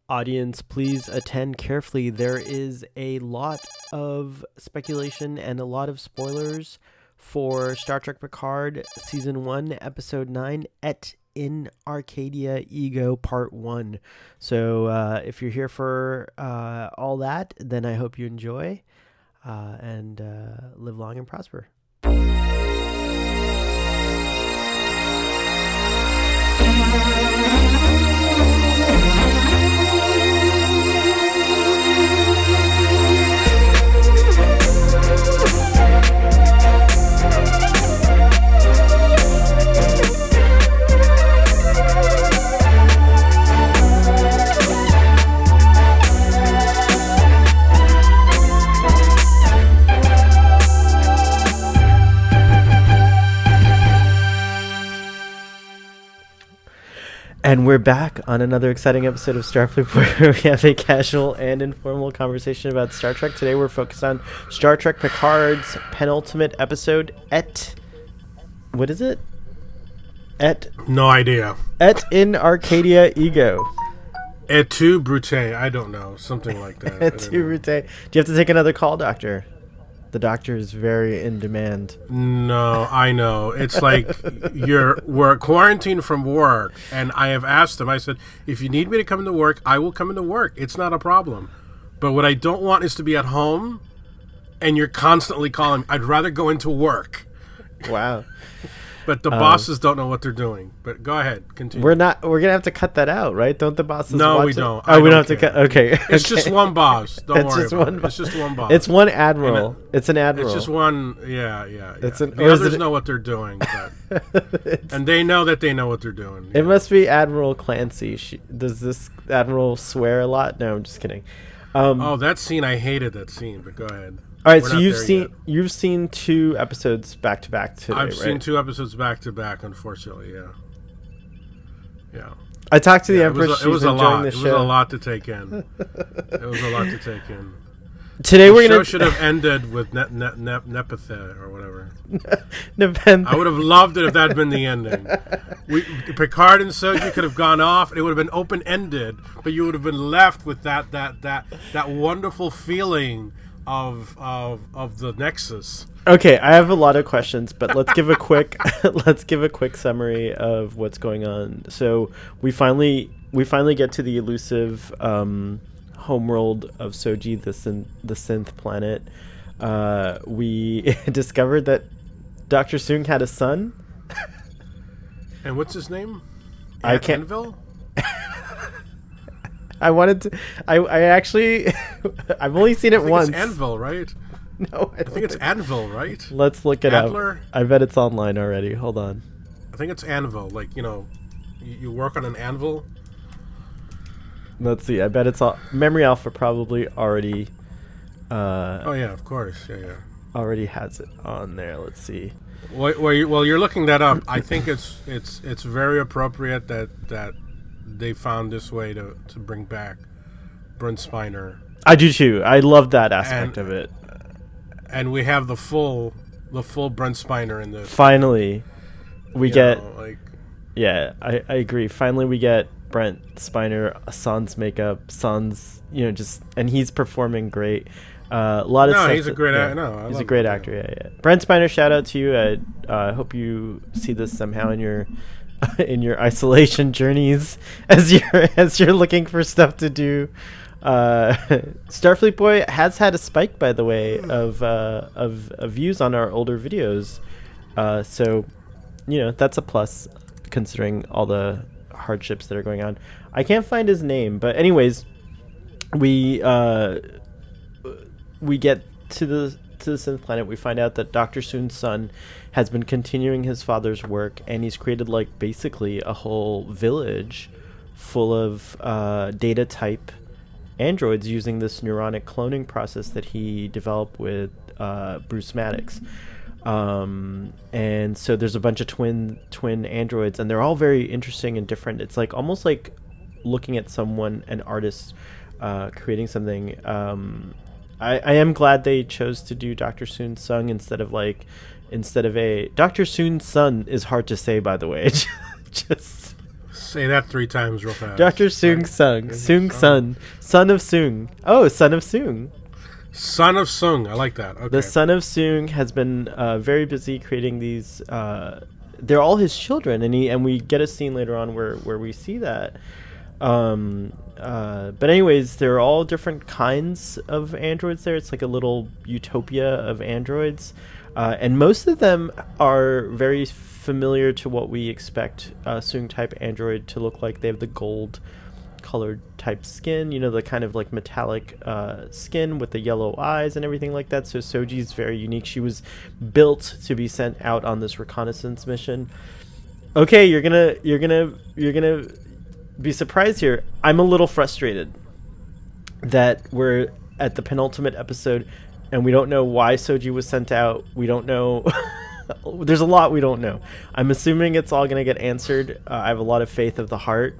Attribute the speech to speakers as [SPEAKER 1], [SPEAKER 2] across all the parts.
[SPEAKER 1] Audience, please attend carefully. There is a lot of speculation and a lot of spoilers for Star Trek Picard Season 1, Episode 9, Et in Arcadia Ego Part 1. So if you're here for all that, then I hope you enjoy and live long and prosper. And we're back on another exciting episode of Starfleet where we have a casual and informal conversation about Star Trek. Today we're focused on Star Trek Picard's penultimate episode, Et... What is it? Et...
[SPEAKER 2] No idea.
[SPEAKER 1] Et in Arcadia Ego.
[SPEAKER 2] Et tu, Brute. I don't know. Something like that.
[SPEAKER 1] Et tu, Brute. Do you have to take another call, Doctor? The doctor is very in demand.
[SPEAKER 2] No, I know. It's like we're quarantined from work, and I have asked him. I said, if you need me to come into work, I will come into work. It's not a problem. But what I don't want is to be at home, and you're constantly calling. I'd rather go into work.
[SPEAKER 1] Wow.
[SPEAKER 2] But the bosses don't know what they're doing. But go ahead, continue.
[SPEAKER 1] We're gonna have to cut that out, right? Don't the bosses?
[SPEAKER 2] No,
[SPEAKER 1] watch
[SPEAKER 2] we
[SPEAKER 1] it?
[SPEAKER 2] don't.
[SPEAKER 1] Oh, we don't have to cut. Okay,
[SPEAKER 2] it's just one boss. Don't worry about it.
[SPEAKER 1] It's
[SPEAKER 2] just one boss.
[SPEAKER 1] It's one admiral. It's an admiral.
[SPEAKER 2] It's just one. Yeah. The others know what they're doing, but, and they know that they know what they're doing.
[SPEAKER 1] It must be Admiral Clancy. Does this admiral swear a lot? No, I'm just kidding.
[SPEAKER 2] That scene, I hated that scene. But go ahead.
[SPEAKER 1] All right, so you've seen 2 episodes back to back today.
[SPEAKER 2] I've seen 2 episodes back to back, unfortunately. Yeah.
[SPEAKER 1] I talked to the Empress.
[SPEAKER 2] It was a lot.
[SPEAKER 1] The
[SPEAKER 2] it was a lot to take in.
[SPEAKER 1] Today
[SPEAKER 2] the show should have ended with Nepenthe or whatever.
[SPEAKER 1] Nepenthe.
[SPEAKER 2] I would have loved it if that had been the ending. Picard and Soji could have gone off. It would have been open ended, but you would have been left with that wonderful feeling of the Nexus.
[SPEAKER 1] Okay, I have a lot of questions, but let's give a quick summary of what's going on. So we finally get to the elusive homeworld of Soji, the synth planet. We discovered that Dr. Soong had a son.
[SPEAKER 2] And what's his name?
[SPEAKER 1] I can't.
[SPEAKER 2] Anvil?
[SPEAKER 1] I wanted to. I actually. I've only seen it once.
[SPEAKER 2] It's Anvil, right?
[SPEAKER 1] No,
[SPEAKER 2] I think it's Anvil, right?
[SPEAKER 1] Let's look it
[SPEAKER 2] Adler?
[SPEAKER 1] up. I bet it's online already. Hold on.
[SPEAKER 2] I think it's Anvil. Like, you work on an anvil.
[SPEAKER 1] Let's see. I bet it's all. Memory Alpha probably already.
[SPEAKER 2] Oh yeah, of course. Yeah.
[SPEAKER 1] Already has it on there. Let's see.
[SPEAKER 2] While you're looking that up, I think it's very appropriate that they found this way to bring back Brent Spiner.
[SPEAKER 1] I do too. I love that aspect of it.
[SPEAKER 2] And we have the full Brent Spiner in the.
[SPEAKER 1] Finally, we get. Yeah, I agree. Finally, we get Brent Spiner, sans makeup, sans and he's performing great. A lot of stuff.
[SPEAKER 2] He's a great actor.
[SPEAKER 1] He's a great actor. Yeah. Brent Spiner, shout out to you. I hope you see this somehow in your isolation journeys as you're looking for stuff to do. Starfleet Boy has had a spike, by the way, of views on our older videos. So that's a plus considering all the hardships that are going on. I can't find his name, but anyways, we get to the synth planet. We find out that Dr. Soong's son has been continuing his father's work, and he's created basically a whole village full of data type androids using this neuronic cloning process that he developed with Bruce Maddox. And so there's a bunch of twin androids, and they're all very interesting and different. It's almost like looking at an artist creating something. I am glad they chose to do Dr. Soong's son instead of a Dr. Soong's son is hard to say, by the way. Just
[SPEAKER 2] Say that 3 times real fast.
[SPEAKER 1] Dr. Soong Sung. Soong Sun. Son of Soong. Oh, son of Soong.
[SPEAKER 2] Son of Soong. I like that. Okay.
[SPEAKER 1] The son of Soong has been very busy creating these. They're all his children, and we get a scene later on where we see that. But anyways, they're all different kinds of androids there. It's like a little utopia of androids. And most of them are very familiar to what we expect Soong type android to look like. They have the gold colored type skin, the kind of like metallic skin with the yellow eyes and everything like that. So Soji's very unique. She was built to be sent out on this reconnaissance mission. Okay, you're gonna be surprised here. I'm a little frustrated that we're at the penultimate episode and we don't know why Soji was sent out. We don't know. There's a lot we don't know. I'm assuming it's all going to get answered. I have a lot of faith of the heart,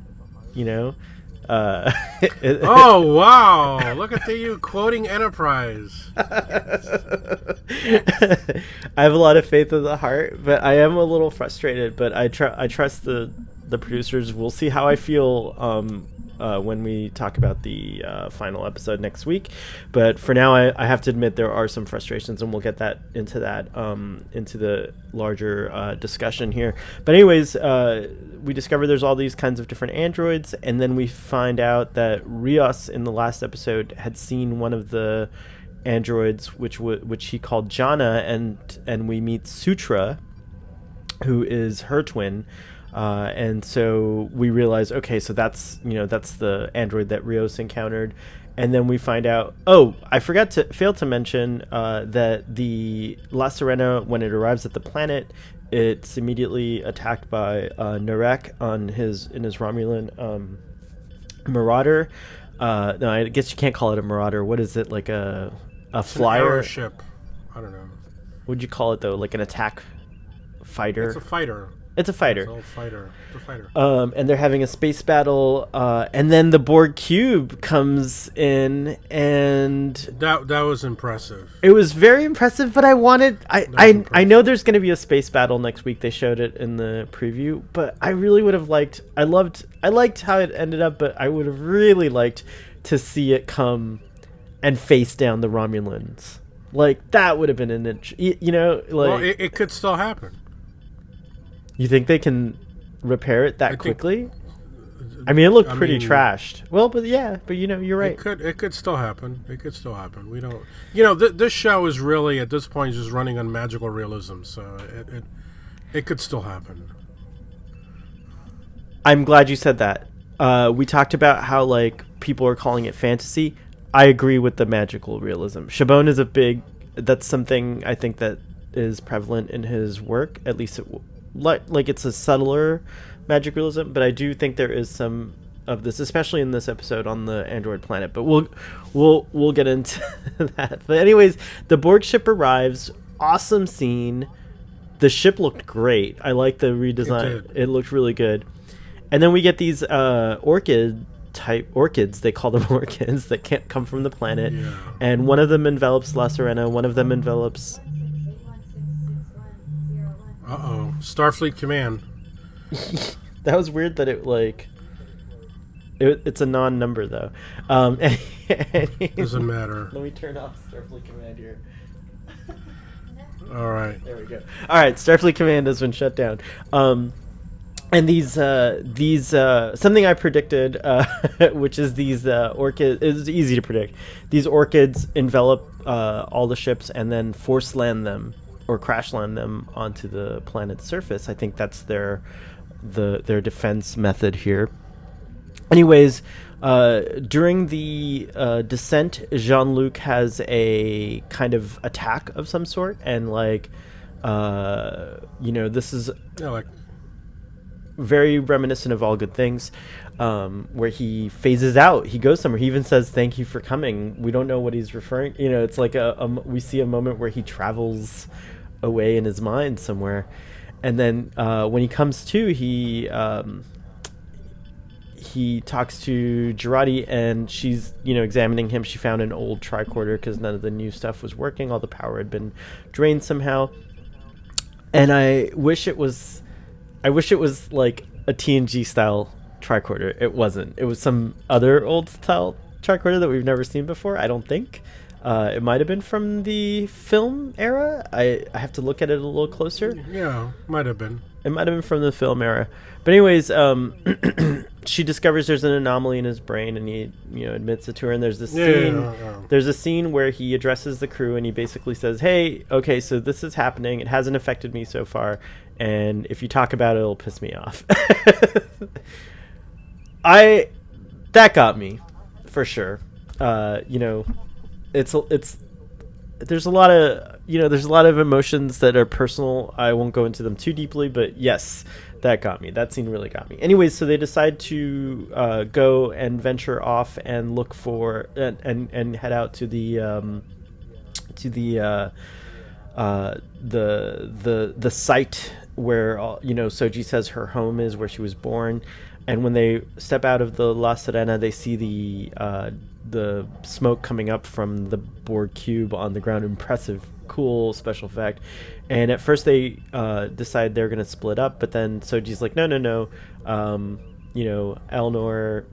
[SPEAKER 2] Oh, wow. Look at you quoting Enterprise.
[SPEAKER 1] I have a lot of faith of the heart, but I am a little frustrated. But I trust the producers. We'll see how I feel when we talk about the final episode next week. But for now, I have to admit there are some frustrations, and we'll get into the larger discussion here. But anyways, we discover there's all these kinds of different androids, and then we find out that Rios in the last episode had seen one of the androids, which he called Jana, and we meet Sutra, who is her twin. And so we realize, okay, so that's the android that Rios encountered. And then we find out, I failed to mention that the La Sirena, when it arrives at the planet, it's immediately attacked by Narek in his Romulan Marauder. No, I guess you can't call it a Marauder. What is it, like a flyer?
[SPEAKER 2] An ship. I don't know.
[SPEAKER 1] What'd you call it, though? Like an attack fighter?
[SPEAKER 2] It's a fighter.
[SPEAKER 1] It's a fighter.
[SPEAKER 2] It's a fighter. It's a fighter.
[SPEAKER 1] And they're having a space battle, and then the Borg cube comes in, and
[SPEAKER 2] that was impressive.
[SPEAKER 1] It was very impressive, but I know there's going to be a space battle next week. They showed it in the preview, but I really would have liked. I liked how it ended up, but I would have really liked to see it come and face down the Romulans. Like that would have been an
[SPEAKER 2] well, it could still happen.
[SPEAKER 1] You think they can repair it that quickly? I mean, it looked pretty trashed. Well, but you're right.
[SPEAKER 2] It could still happen. It could still happen. We don't. This show is really at this point just running on magical realism, so it could still happen.
[SPEAKER 1] I'm glad you said that. We talked about how like people are calling it fantasy. I agree with the magical realism. Chabon is that's something I think that is prevalent in his work. At least like it's a subtler magic realism, but I do think there is some of this, especially in this episode on the android planet. But we'll get into that. But anyways, the Borg ship arrives. Awesome scene. The ship looked great. I like the redesign. It looked really good. And then we get these orchids. They call them orchids that can't come from the planet. Yeah. And one of them envelops La Sirena. One of them envelops.
[SPEAKER 2] Starfleet Command.
[SPEAKER 1] That was weird that it's a non-number though.
[SPEAKER 2] Doesn't matter.
[SPEAKER 1] Let me turn off Starfleet Command here.
[SPEAKER 2] All right.
[SPEAKER 1] There we go. All right, Starfleet Command has been shut down. And these something I predicted, which is these orchids. It's easy to predict. These orchids envelop all the ships and then force land them or crash land them onto the planet's surface. I think that's their defense method here. Anyways, during the descent, JeanLuc has a kind of attack of some sort, and this is very reminiscent of All Good Things, where he phases out. He goes somewhere. He even says, "Thank you for coming." We don't know what he's referring. It's like we see a moment where he travels away in his mind somewhere, and then when he comes to, he talks to Girardi, and she's examining him. She found an old tricorder because none of the new stuff was working. All the power had been drained somehow, and I wish it was like a TNG style tricorder. It wasn't. It was some other old style tricorder that we've never seen before, I don't think. It might have been from the film era. I have to look at it a little closer.
[SPEAKER 2] Yeah, might have been.
[SPEAKER 1] It might have been from the film era. But anyways, she discovers there's an anomaly in his brain, and he admits it to her. And there's this scene. There's a scene where he addresses the crew, and he basically says, "Hey, okay, so this is happening. It hasn't affected me so far, and if you talk about it, it'll piss me off." That got me, for sure. It's there's a lot of emotions that are personal. I won't go into them too deeply, but yes, that got me. That scene really got me. Anyways, so they decide to go and venture off and look for and head out to the site where Soji says her home is, where she was born. And when they step out of the La Sirena, they see the smoke coming up from the Borg cube on the ground. Impressive, cool special effect. And at first they decide they're going to split up, but then Soji's like, no. Eleanor,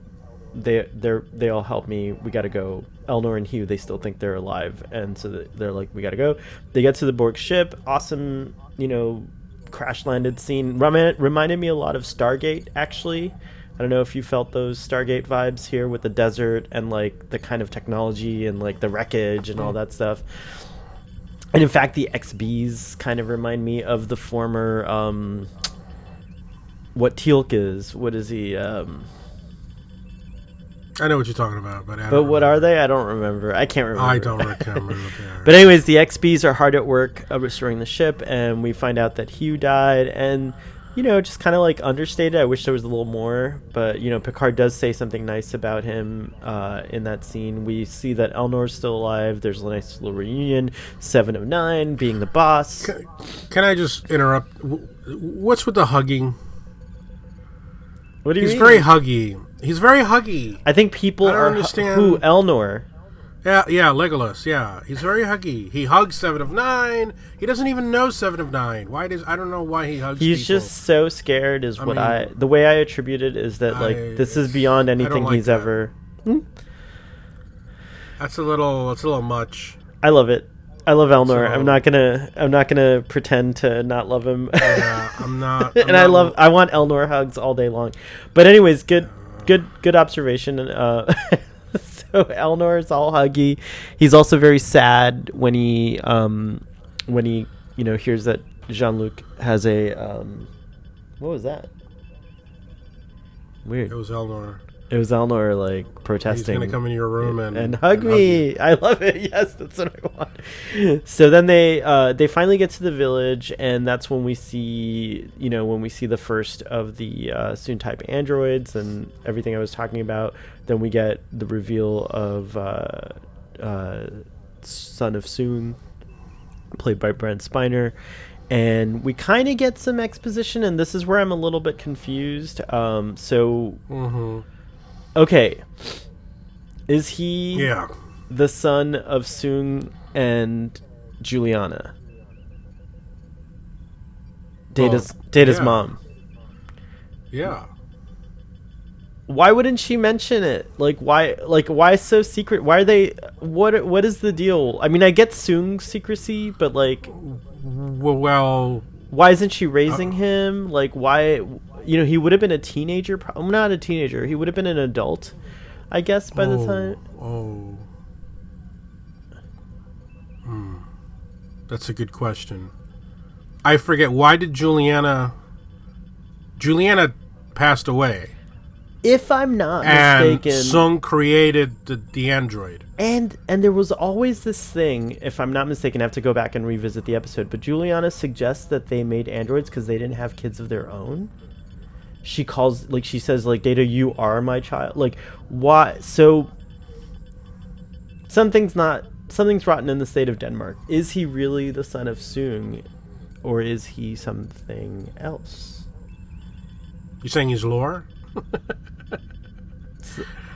[SPEAKER 1] they all help me. We got to go. Eleanor and Hugh, they still think they're alive, and so they're like, we got to go. They get to the Borg ship. Awesome, crash landed scene. Reminded me a lot of Stargate, actually. I don't know if you felt those Stargate vibes here with the desert and like the kind of technology and like the wreckage and all that stuff. And in fact, the XBs kind of remind me of the former what Teal'c is. What is he?
[SPEAKER 2] I know what you're talking about, but
[SPEAKER 1] what are they? I don't remember. I can't remember.
[SPEAKER 2] I don't remember what they are.
[SPEAKER 1] But anyways, the XBs are hard at work restoring the ship, and we find out that Hugh died, and just kind of like understated. I wish there was a little more, but Picard does say something nice about him in that scene. We see that Eleanor's still alive. There's a nice little reunion. 7 of 9 being the boss.
[SPEAKER 2] Can I just interrupt? What's with the hugging?
[SPEAKER 1] What do you mean?
[SPEAKER 2] He's very huggy. He's very huggy.
[SPEAKER 1] I think people are
[SPEAKER 2] understand.
[SPEAKER 1] Who, Eleanor?
[SPEAKER 2] Yeah, Legolas. Yeah, he's very huggy. He hugs 7 of 9. He doesn't even know 7 of 9. I don't know why he hugs.
[SPEAKER 1] He's
[SPEAKER 2] people.
[SPEAKER 1] just so scared. The way I attribute it is that this is beyond anything he's ever.
[SPEAKER 2] That's a little much.
[SPEAKER 1] I love it. I love Elmer. I'm not gonna pretend to not love him.
[SPEAKER 2] Yeah, I'm not.
[SPEAKER 1] I want Elnor hugs all day long. But anyways, good observation. So Elnor is all huggy. He's also very sad when he hears that JeanLuc has a what was that? Weird.
[SPEAKER 2] It was Elnor.
[SPEAKER 1] It was Eleanor like protesting.
[SPEAKER 2] He's gonna come in your room and
[SPEAKER 1] hug me. I love it. Yes, that's what I want. So then they finally get to the village, and that's when we see the first of the Soon type androids and everything I was talking about. Then we get the reveal of Son of Soon, played by Brent Spiner. And we kind of get some exposition, and this is where I'm a little bit confused. Okay, is he the son of Soong and Juliana? Data's mom.
[SPEAKER 2] Yeah.
[SPEAKER 1] Why wouldn't she mention it? Why so secret? Why are they? What is the deal? I mean, I get Soong's secrecy, but
[SPEAKER 2] well,
[SPEAKER 1] why isn't she raising him? Why? He would have been a teenager. Not a teenager. He would have been an adult, I guess, by the time.
[SPEAKER 2] That's a good question. I forget. Why did Juliana passed away?
[SPEAKER 1] If I'm not mistaken.
[SPEAKER 2] And Soong created the android.
[SPEAKER 1] And there was always this thing, if I'm not mistaken, I have to go back and revisit the episode, but Juliana suggests that they made androids because they didn't have kids of their own. She says, Data, you are my child. Why? So, something's rotten in the state of Denmark. Is he really the son of Soong, or is he something else?
[SPEAKER 2] You're saying he's lore?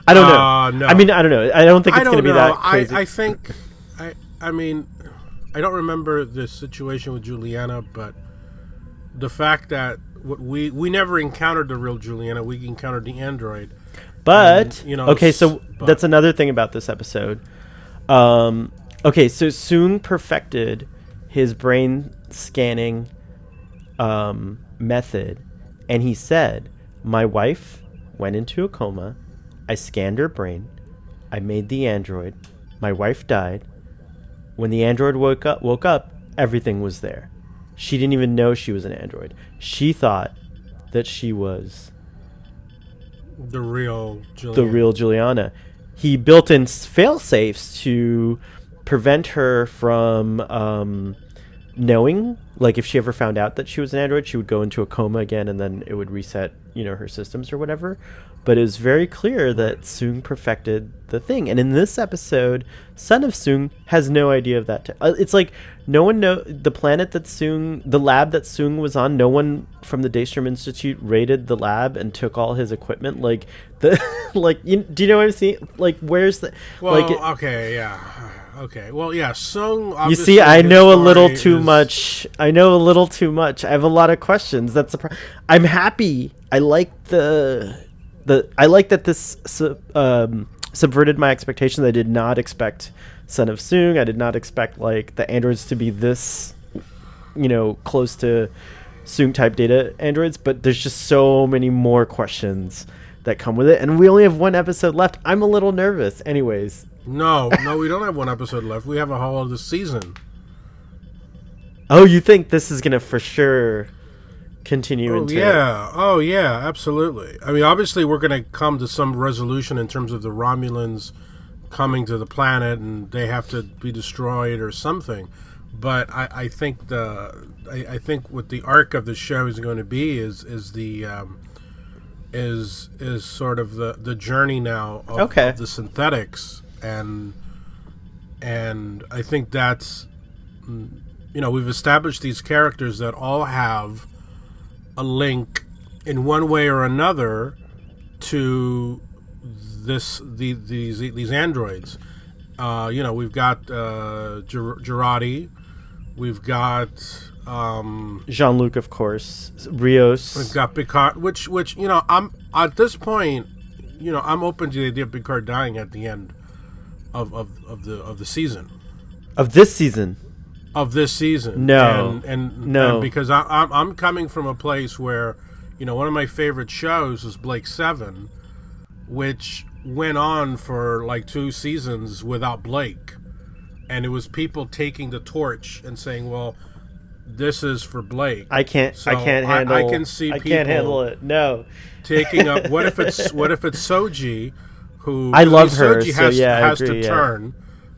[SPEAKER 1] I don't know.
[SPEAKER 2] No.
[SPEAKER 1] I mean, I don't know. I don't think it's going to be that crazy.
[SPEAKER 2] I mean, I don't remember the situation with Juliana, but the fact that what we never encountered the real Juliana. We encountered the android.
[SPEAKER 1] But
[SPEAKER 2] And,
[SPEAKER 1] okay, so that's another thing about this episode. Okay, so Soong perfected his brain scanning method, and he said, "My wife went into a coma. I scanned her brain. I made the android. My wife died. When the android woke up, everything was there. She didn't even know she was an android. She thought that she was
[SPEAKER 2] the real
[SPEAKER 1] Juliana. He built in fail-safes to prevent her from knowing. Like, if she ever found out that she was an android, she would go into a coma again, and then it would reset, her systems or whatever. But it was very clear that Soong perfected the thing. And in this episode, Son of Soong has no idea of that. It's like no one the planet that Soong, the lab that Soong was on, no one from the Daystrom Institute raided the lab and took all his equipment. Like, do you know what I'm saying? Like, where's the...
[SPEAKER 2] Well, okay, yeah. Okay, well, yeah, Soong...
[SPEAKER 1] You see, I know a little too much. I know a little too much. I have a lot of questions. That's the I'm happy. I like I like that this subverted my expectations. I did not expect Son of Soong. I did not expect the androids to be this, close to Soong type data androids. But there's just so many more questions that come with it, and we only have one episode left. I'm a little nervous. Anyways.
[SPEAKER 2] No, we don't have one episode left. We have a whole other season.
[SPEAKER 1] Oh, you think this is gonna for sure continue into...
[SPEAKER 2] Oh yeah, absolutely. I mean, obviously we're going to come to some resolution in terms of the Romulans coming to the planet and they have to be destroyed or something. But I think I think what the arc of the show is going to be is sort of the journey now of the synthetics, and I think that's we've established these characters that all have a link in one way or another to these androids. We've got Girardi, we've got
[SPEAKER 1] JeanLuc, of course, Rios.
[SPEAKER 2] We've got Picard, which I'm at this point, I'm open to the idea of Picard dying at the end of the season.
[SPEAKER 1] Of this season.
[SPEAKER 2] Of this season.
[SPEAKER 1] No.
[SPEAKER 2] And because I'm coming from a place where, one of my favorite shows was Blake 7, which went on for 2 seasons without Blake. And it was people taking the torch and saying, well, this is for Blake.
[SPEAKER 1] I can't handle
[SPEAKER 2] I can see people
[SPEAKER 1] can't handle it. No.
[SPEAKER 2] Taking up what if it's Soji, who
[SPEAKER 1] I love her,
[SPEAKER 2] Soji has to turn.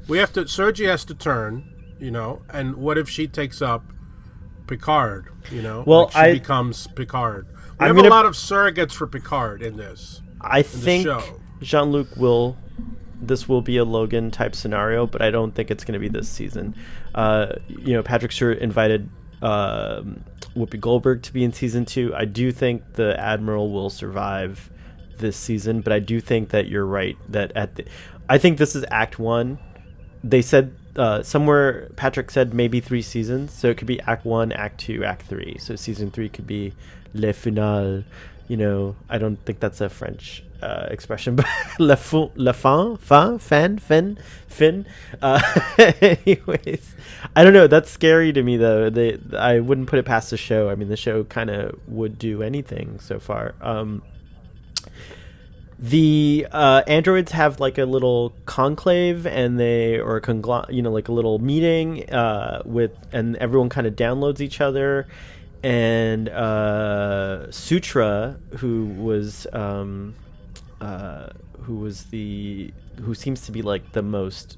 [SPEAKER 2] Soji has to turn. And what if she takes up Picard?
[SPEAKER 1] Well,
[SPEAKER 2] she becomes Picard. We have a lot of surrogates for Picard in this.
[SPEAKER 1] I think JeanLuc this will be a Logan type scenario, but I don't think it's going to be this season. Patrick Stewart invited Whoopi Goldberg to be in season 2. I do think the Admiral will survive this season, but I do think that you're right that I think this is Act 1. They said somewhere Patrick said maybe 3 seasons, so it could be Act 1, Act 2, Act 3. So season 3 could be le finale. I don't think that's a French expression, but fin. Anyways, I don't know. That's scary to me, though. I wouldn't put it past the show. I mean, the show kind of would do anything so far. The androids have a little conclave, and a little meeting and everyone kind of downloads each other, and Sutra, who seems to be the most,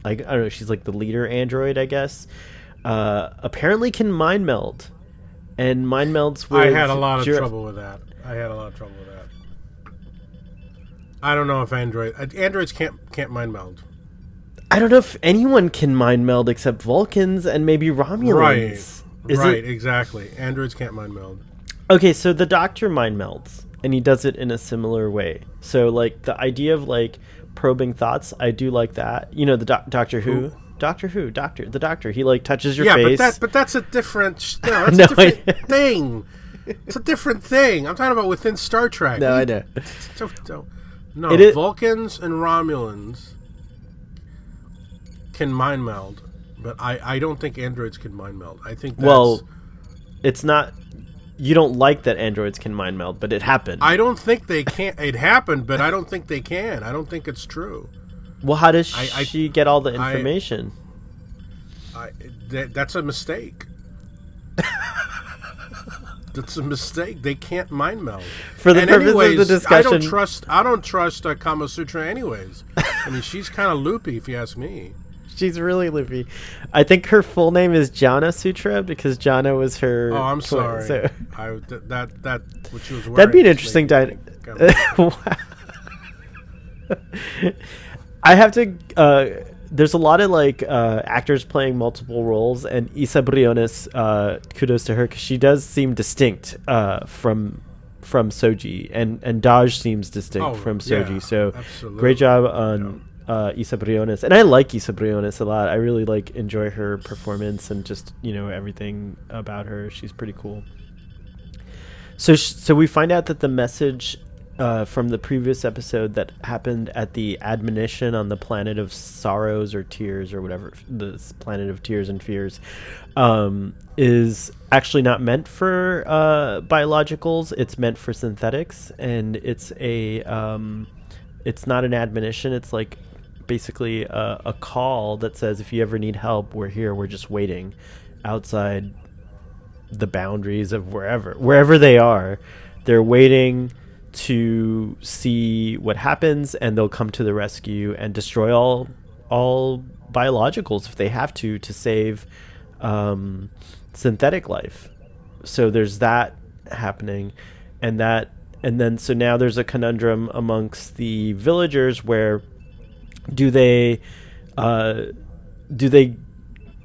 [SPEAKER 1] I don't know, she's the leader android, I guess, apparently can mind meld, and mind melds with...
[SPEAKER 2] I had a lot of trouble with that. I don't know if androids can't mind meld.
[SPEAKER 1] I don't know if anyone can mind meld except Vulcans and maybe Romulans.
[SPEAKER 2] Right, exactly. Androids can't mind meld.
[SPEAKER 1] Okay, so the Doctor mind melds, and he does it in a similar way. So the idea of probing thoughts, I do like that. The Doctor Who. The Doctor. He touches your face.
[SPEAKER 2] But that's a different. That's a different thing. It's a different thing. I'm talking about within Star Trek.
[SPEAKER 1] No, I know.
[SPEAKER 2] No, Vulcans and Romulans can mind meld, but I don't think androids can mind meld. I think
[SPEAKER 1] it's not. You don't like that androids can mind meld, but it happened.
[SPEAKER 2] I don't think they can. It happened, but I don't think they can. I don't think it's true.
[SPEAKER 1] Well, how does she get all the information?
[SPEAKER 2] That's a mistake. That's a mistake. They can't mind meld.
[SPEAKER 1] For the purpose of the discussion,
[SPEAKER 2] I don't trust Kama Sutra anyways. I mean, she's kind of loopy, if you ask me.
[SPEAKER 1] She's really loopy. I think her full name is Jana Sutra because Jana was her.
[SPEAKER 2] Oh, I'm
[SPEAKER 1] twin,
[SPEAKER 2] sorry.
[SPEAKER 1] So.
[SPEAKER 2] That what she was wearing.
[SPEAKER 1] That'd be an interesting dynamic. I have to. There's a lot of actors playing multiple roles, and Issa Briones, kudos to her because she does seem distinct from Soji, and Daj seems distinct from Soji. So
[SPEAKER 2] absolutely.
[SPEAKER 1] Great job on Issa Briones, and I like Issa Briones a lot. I really enjoy her performance and just everything about her. She's pretty cool. So we find out that the message from the previous episode that happened at the admonition on the planet of sorrows or tears or whatever, this planet of tears and fears, is actually not meant for biologicals. It's meant for synthetics, and it's not an admonition. It's basically a call that says, if you ever need help, we're here. We're just waiting outside the boundaries of wherever they are. They're waiting to see what happens, and they'll come to the rescue and destroy all biologicals if they have to save synthetic life. So there's that happening, and then so now there's a conundrum amongst the villagers where do they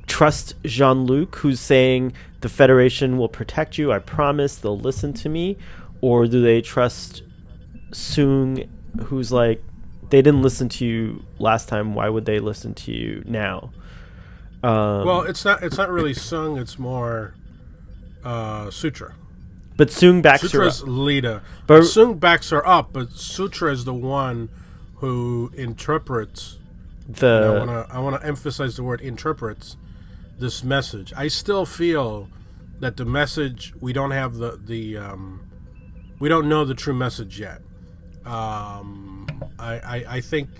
[SPEAKER 1] trust JeanLuc, who's saying the Federation will protect you, I promise they'll listen to me, or do they trust Soong, who's they didn't listen to you last time, why would they listen to you now?
[SPEAKER 2] Well, it's not really Soong, it's more Sutra.
[SPEAKER 1] But Soong backs
[SPEAKER 2] Sutra's
[SPEAKER 1] her up.
[SPEAKER 2] leader. But Soong backs her up, but Sutra is the one who interprets. I want to emphasize the word interprets this message. I still feel that the message, we don't have we don't know the true message yet. I think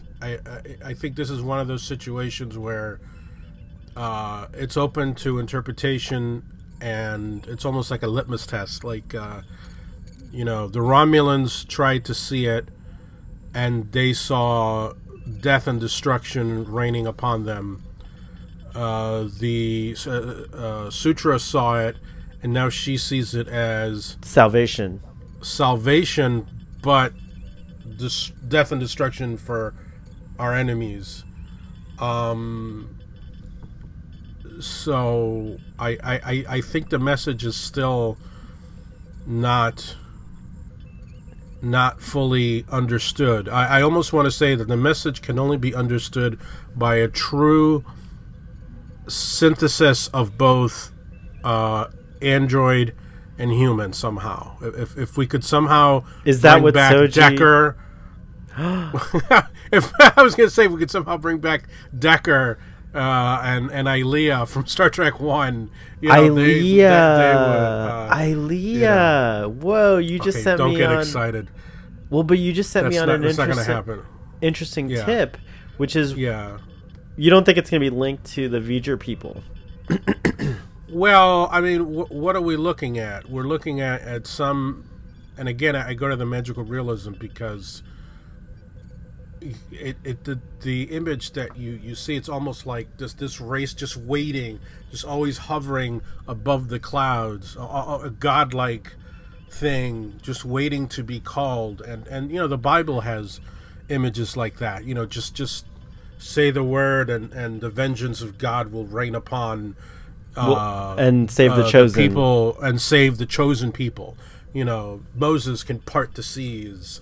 [SPEAKER 2] this is one of those situations where it's open to interpretation, and it's almost like a litmus test. The Romulans tried to see it, and they saw death and destruction raining upon them. The Sutra saw it, and now she sees it as
[SPEAKER 1] salvation,
[SPEAKER 2] but death and destruction for our enemies. So I think the message is still not fully understood. I almost want to say that the message can only be understood by a true synthesis of both android and human somehow. If we could somehow
[SPEAKER 1] is that
[SPEAKER 2] bring
[SPEAKER 1] what
[SPEAKER 2] back
[SPEAKER 1] Soji...
[SPEAKER 2] Decker. If I was going to say, if we could somehow bring back Decker and Ilea from Star Trek 1.
[SPEAKER 1] Ilea. Whoa, you just sent me on...
[SPEAKER 2] Don't get excited.
[SPEAKER 1] Well, but you just sent me on an interesting
[SPEAKER 2] Yeah.
[SPEAKER 1] tip, which is...
[SPEAKER 2] Yeah.
[SPEAKER 1] You don't think it's going to be linked to the V'ger people?
[SPEAKER 2] Well, I mean, what are we looking at? We're looking at some... And again, I go to the magical realism because... The image that you see, it's almost like this race just waiting, just always hovering above the clouds, a godlike thing, just waiting to be called. And the Bible has images like that. Just say the word, and the vengeance of God will rain upon
[SPEAKER 1] and save the chosen
[SPEAKER 2] people, and save the chosen people. Moses can part the seas.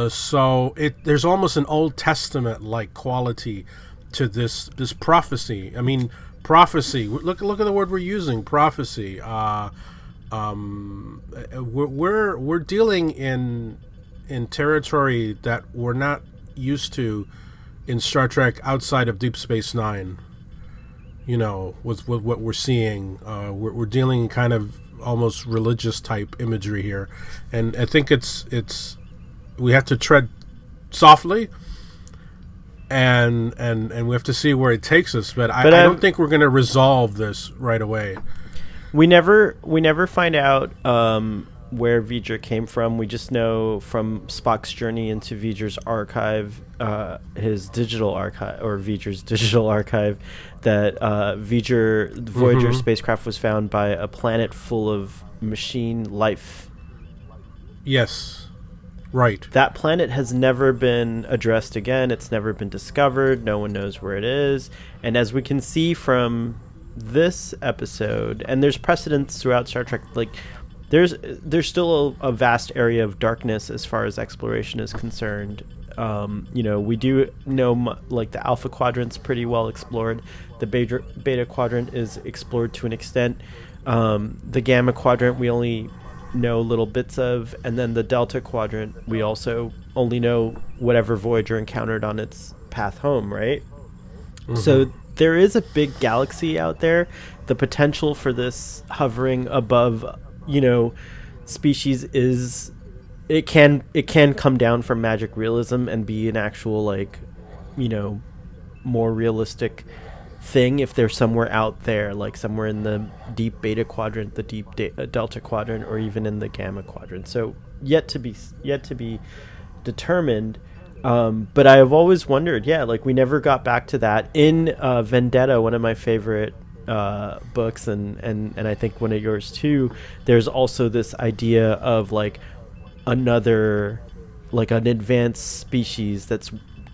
[SPEAKER 2] So there's almost an Old Testament like quality to this prophecy. I mean, prophecy. Look at the word we're using, prophecy. we're dealing in territory that we're not used to in Star Trek outside of Deep Space Nine. With what we're seeing, we're dealing in kind of almost religious type imagery here, and I think it's we have to tread softly, and we have to see where it takes us. But I don't think we're going to resolve this right away.
[SPEAKER 1] We never find out where V'ger came from. We just know from Spock's journey into V'ger's archive, his digital archive, or V'ger's digital archive, that V'ger, the Voyager spacecraft, was found by a planet full of machine life.
[SPEAKER 2] Yes. Right.
[SPEAKER 1] That planet has never been addressed again. It's never been discovered. No one knows where it is. And as we can see from this episode, and there's precedents throughout Star Trek, like there's still a vast area of darkness as far as exploration is concerned. We do know like the Alpha Quadrant's pretty well explored. The Beta Quadrant is explored to an extent. The Gamma Quadrant we only know little bits of, and then the Delta Quadrant we also only know whatever Voyager encountered on its path home, right? So there is a big galaxy out there. The potential for this hovering above, species is it can come down from magic realism and be an actual more realistic thing if they're somewhere out there, like somewhere in the deep Beta Quadrant, the deep Delta Quadrant, or even in the Gamma Quadrant. So yet to be determined. But I have always wondered, we never got back to that. In Vendetta, one of my favorite books, and I think one of yours too, there's also this idea of like another, like an advanced species that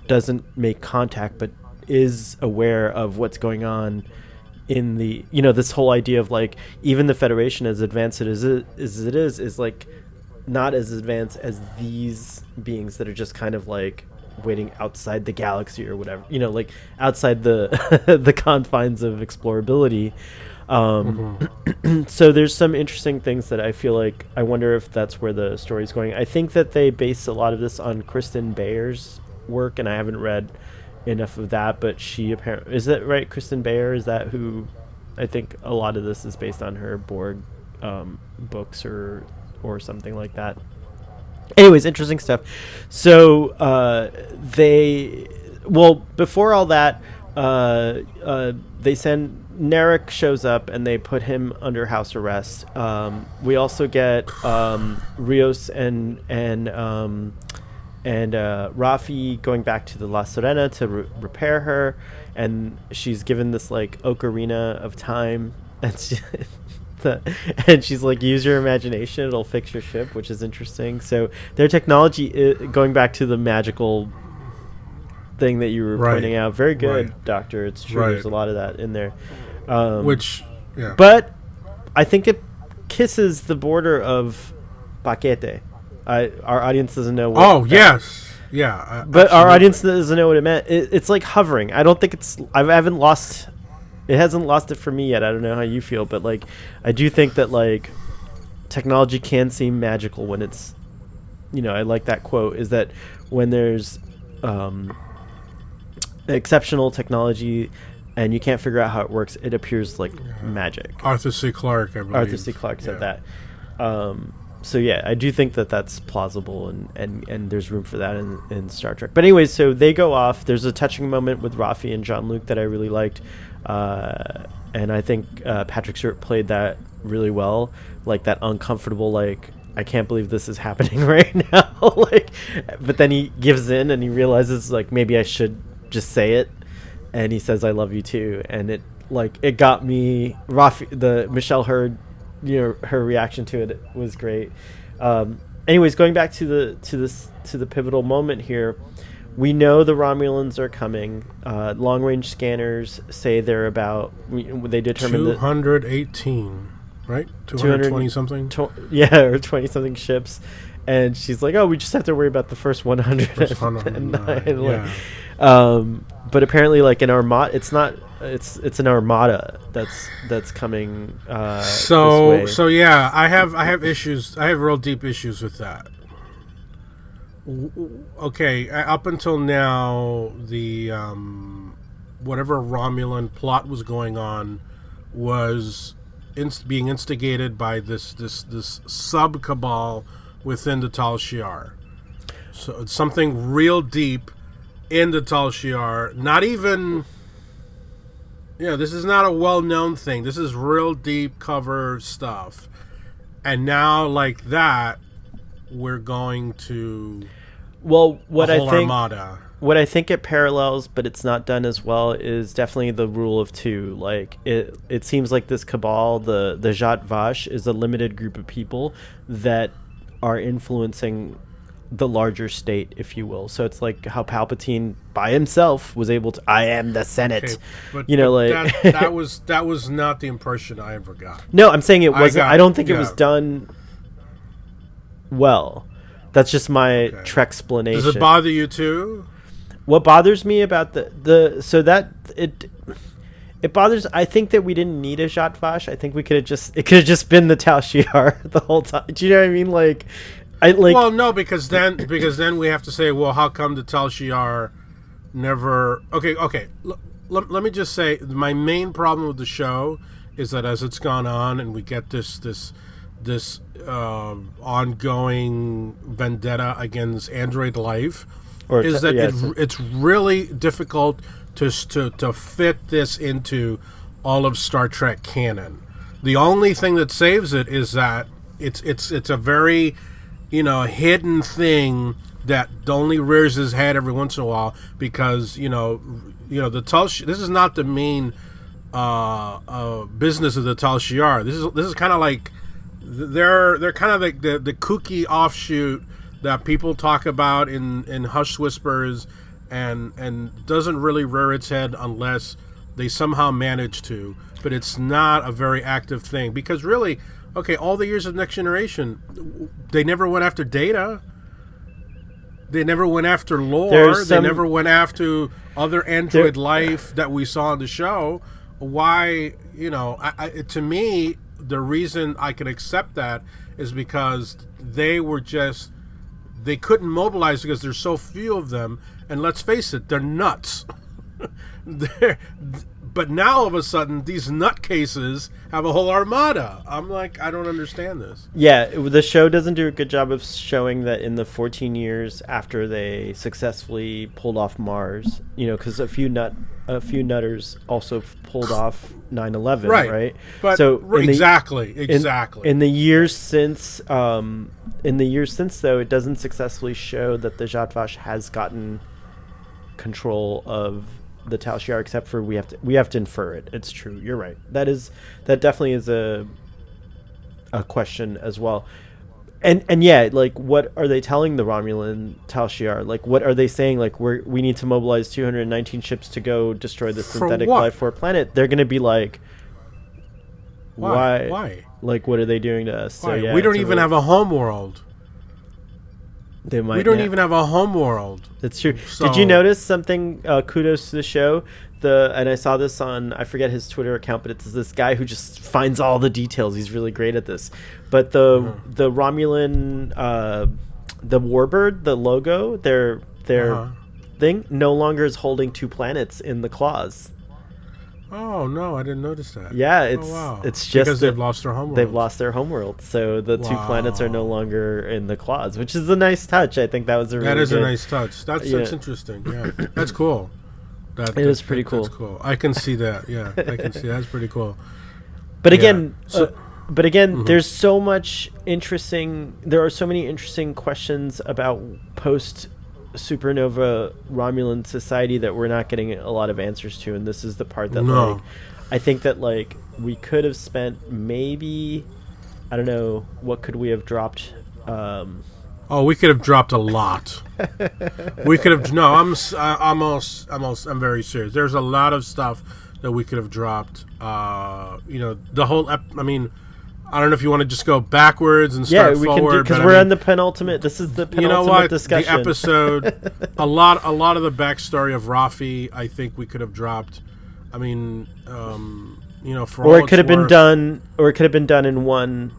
[SPEAKER 1] doesn't make contact but is aware of what's going on in the, this whole idea of like even the Federation, as advanced as it is like not as advanced as these beings that are just kind of like waiting outside the galaxy or whatever, like outside the the confines of explorability. So there's some interesting things that I feel like I wonder if that's where the story's going. I think that they base a lot of this on Kristen Bayer's work, and I haven't read enough of that, but she apparently, is that right? Kristen Bayer, is that who? I think a lot of this is based on her Borg books or something like that. Anyways, interesting stuff. So before all that, they send Narek shows up and they put him under house arrest. We also get Rios and Rafi going back to the La Serena to repair her, and she's given this like ocarina of time, and she's like, use your imagination, it'll fix your ship, which is interesting. So their technology, going back to the magical thing that you were pointing out, very good, Doctor. It's true. There's a lot of that in there. But I think it kisses the border of paquete. Our audience doesn't know what
[SPEAKER 2] yes. Yeah.
[SPEAKER 1] But absolutely. Our audience doesn't know what it meant. It's like hovering. I don't think it hasn't lost it for me yet. I don't know how you feel, but like I do think that like technology can seem magical when it's, I like that quote, is that when there's exceptional technology and you can't figure out how it works, it appears like magic.
[SPEAKER 2] Arthur C. Clarke, I believe.
[SPEAKER 1] Arthur C. Clarke said that. So yeah, I do think that that's plausible, and there's room for that in Star Trek. But anyways, so they go off. There's a touching moment with Rafi and JeanLuc that I really liked, and I think Patrick Stewart played that really well, like that uncomfortable, like I can't believe this is happening right now, like, but then he gives in and he realizes like maybe I should just say it, and he says I love you too, and it got me. Rafi, Michelle Hurd, her reaction to it was great. Anyways, going back to the pivotal moment here, we know the Romulans are coming. Long range scanners say they're about. They determined
[SPEAKER 2] 218, right? 220 something.
[SPEAKER 1] Or 20 something ships, and she's like, "Oh, we just have to worry about the first 109." but apparently, like an armada, it's not. It's an armada that's coming. This way.
[SPEAKER 2] So yeah, I have issues. I have real deep issues with that. Okay, up until now, the whatever Romulan plot was going on was being instigated by this sub cabal within the Tal Shiar. So it's something real deep in the Tal Shiar. Not even, this is not a well-known thing. This is real deep cover stuff. And now, like that, we're going to
[SPEAKER 1] what I think
[SPEAKER 2] armada.
[SPEAKER 1] What I think it parallels, but it's not done as well, is definitely the rule of two. Like it seems like this cabal, the Zhat Vash, is a limited group of people that are influencing the larger state, if you will. So it's like how Palpatine by himself was able to, I am the Senate. Okay,
[SPEAKER 2] but,
[SPEAKER 1] like
[SPEAKER 2] that was not the impression I ever got.
[SPEAKER 1] No, I'm saying it wasn't. I don't think it was done well. That's just my Trek explanation.
[SPEAKER 2] Does it bother you too?
[SPEAKER 1] What bothers me about it bothers. I think that we didn't need a Zhat Vash. I think it could have just been the Tal Shiar the whole time. Do you know what I mean? Well,
[SPEAKER 2] no, because then we have to say, well, how come the Tal Shiar never? Okay. Let me just say, my main problem with the show is that as it's gone on and we get this ongoing vendetta against android life, it's really difficult to fit this into all of Star Trek canon. The only thing that saves it is that it's a very hidden thing that only rears his head every once in a while, because the Tal Shiar, this is not the main business of the Tal Shiar. This is kind of like they're kind of like the kooky offshoot that people talk about in hushed whispers, and doesn't really rear its head unless they somehow manage to. But it's not a very active thing, because really, all the years of Next Generation, they never went after Data. They never went after lore. They never went after other android life that we saw on the show. Why, to me, the reason I can accept that is because they couldn't mobilize because there's so few of them. And let's face it, they're nuts. But now, all of a sudden, these nutcases have a whole armada. I'm like, I don't understand this.
[SPEAKER 1] Yeah, the show doesn't do a good job of showing that in the 14 years after they successfully pulled off Mars, because a few nutters also pulled off 9/11, right?
[SPEAKER 2] But so exactly.
[SPEAKER 1] In the years since, though, it doesn't successfully show that the Zhat Vash has gotten control of the Tal Shiar, except for we have to infer it. It's true. You're right. That definitely is a question as well. And yeah, like, what are they telling the Romulan Tal Shiar? Like, what are they saying? Like, we need to mobilize 219 ships to go destroy the synthetic life form planet. They're going to be like, why? Like, what are they doing to us?
[SPEAKER 2] Why?
[SPEAKER 1] So, yeah,
[SPEAKER 2] we don't even have a home world.
[SPEAKER 1] We
[SPEAKER 2] don't even have a home world.
[SPEAKER 1] That's true. So, did you notice something? Kudos to the show. And I saw this on, I forget his Twitter account, but it's this guy who just finds all the details. He's really great at this. But the Romulan, the Warbird, the logo, their thing no longer is holding two planets in the claws.
[SPEAKER 2] Oh no, I didn't notice that.
[SPEAKER 1] Yeah, it's just
[SPEAKER 2] because they've lost their homeworld.
[SPEAKER 1] They've lost their homeworld, so the two planets are no longer in the claws, which is a nice touch. I think that was a
[SPEAKER 2] nice touch. That's interesting. Yeah, that's cool.
[SPEAKER 1] It is pretty cool.
[SPEAKER 2] That's cool. I can see that. Yeah, I can see that's pretty cool.
[SPEAKER 1] But again, there's so much interesting. There are so many interesting questions about post Supernova Romulan society that we're not getting a lot of answers to, and this is the part that I think that we could have spent maybe, I don't know, what could we have dropped?
[SPEAKER 2] We could have dropped a lot. We could have I'm very serious. There's a lot of stuff that we could have dropped. The whole I don't know if you want to just go backwards and start
[SPEAKER 1] we
[SPEAKER 2] forward.
[SPEAKER 1] can do, because we're on the penultimate. This is the penultimate
[SPEAKER 2] you know what?
[SPEAKER 1] discussion.
[SPEAKER 2] The episode, a lot of the backstory of Rafi, I think we could have dropped. I mean, for
[SPEAKER 1] or it could have been done, in one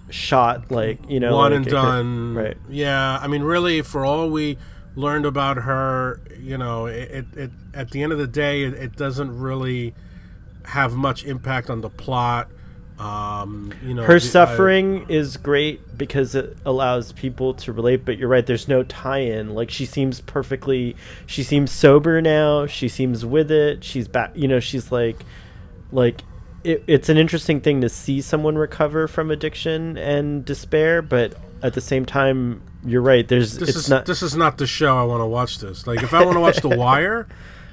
[SPEAKER 1] shot,
[SPEAKER 2] one and done.
[SPEAKER 1] Right?
[SPEAKER 2] Yeah, I mean, really, for all we learned about her, it at the end of the day, it doesn't really have much impact on the plot.
[SPEAKER 1] Her suffering is great because it allows people to relate, but you're right, there's no tie-in. She seems sober now, she seems with it, she's back, she's it's an interesting thing to see someone recover from addiction and despair, but at the same time, you're right, this is
[SPEAKER 2] not the show I want to watch this. If I want to watch The Wire,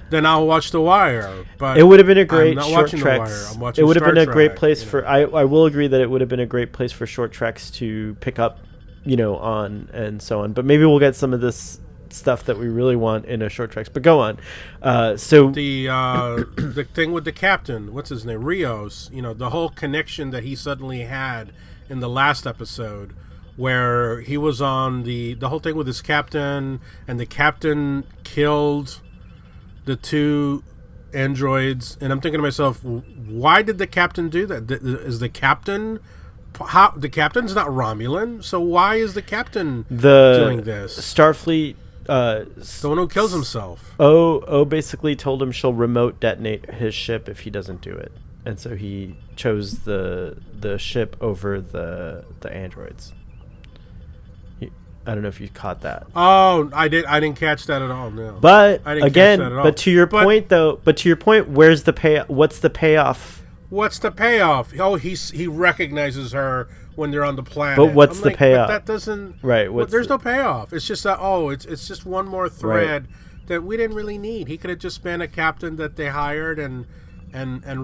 [SPEAKER 2] then I'll watch The Wire. But
[SPEAKER 1] it would have been a great
[SPEAKER 2] short
[SPEAKER 1] treks.
[SPEAKER 2] I'm watching
[SPEAKER 1] it would have been a great
[SPEAKER 2] Trek,
[SPEAKER 1] place for. I will agree that it would have been a great place for short treks to pick up, on and so on. But maybe we'll get some of this stuff that we really want in a short treks. But go on. So
[SPEAKER 2] the thing with the captain, what's his name, Rios. The whole connection that he suddenly had in the last episode, where he was on the whole thing with his captain, and the captain killed the two androids, and I'm thinking to myself, why did the captain do that? Is the captain the captain's not Romulan, so why is the captain doing this?
[SPEAKER 1] Starfleet,
[SPEAKER 2] the one who kills himself.
[SPEAKER 1] Basically told him she'll remote detonate his ship if he doesn't do it, and so he chose the ship over the androids. I don't know if you caught that.
[SPEAKER 2] Oh, I didn't catch that at all. No.
[SPEAKER 1] But again, but to your point, where's the pay? What's the payoff?
[SPEAKER 2] What's the payoff? Oh, he recognizes her when they're on the planet.
[SPEAKER 1] But what's the payoff?
[SPEAKER 2] That doesn't.
[SPEAKER 1] Right.
[SPEAKER 2] There's no payoff. It's just that. It's just one more thread that we didn't really need. He could have just been a captain that they hired, and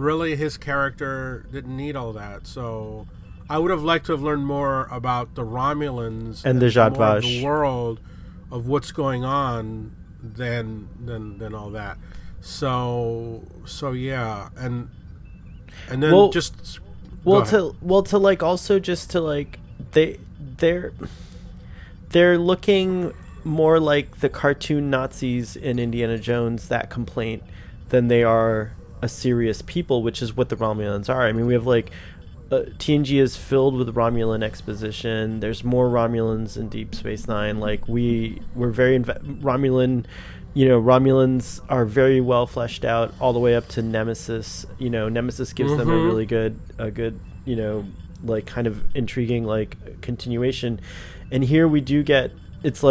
[SPEAKER 2] really his character didn't need all that. So I would have liked to have learned more about the Romulans
[SPEAKER 1] and the Jadvaj,
[SPEAKER 2] the world of what's going on than all that. So yeah, and then
[SPEAKER 1] they're looking more like the cartoon Nazis in Indiana Jones, that complaint, than they are a serious people, which is what the Romulans are. I mean, we have TNG is filled with Romulan exposition. There's more Romulans in Deep Space Nine. We're very Romulan. Romulans are very well fleshed out all the way up to Nemesis. Nemesis gives them a really good, kind of intriguing continuation. And here we do get, it's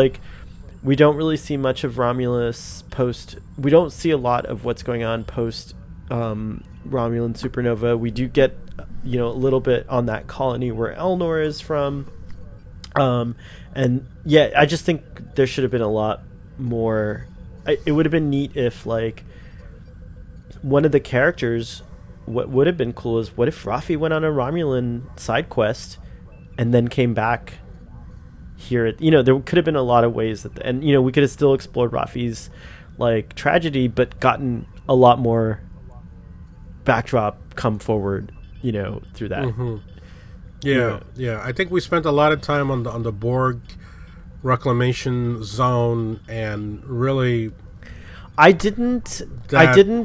[SPEAKER 1] we don't really see much of Romulus post. We don't see a lot of what's going on post Romulan supernova. We do get a little bit on that colony where Eleanor is from, and yeah, I just think there should have been a lot more. It would have been neat if one of the characters, what would have been cool is, what if Rafi went on a Romulan side quest and then came back here there could have been a lot of ways and we could have still explored Rafi's tragedy, but gotten a lot more backdrop come forward through that.
[SPEAKER 2] Yeah. I think we spent a lot of time on the Borg reclamation zone, and really
[SPEAKER 1] I didn't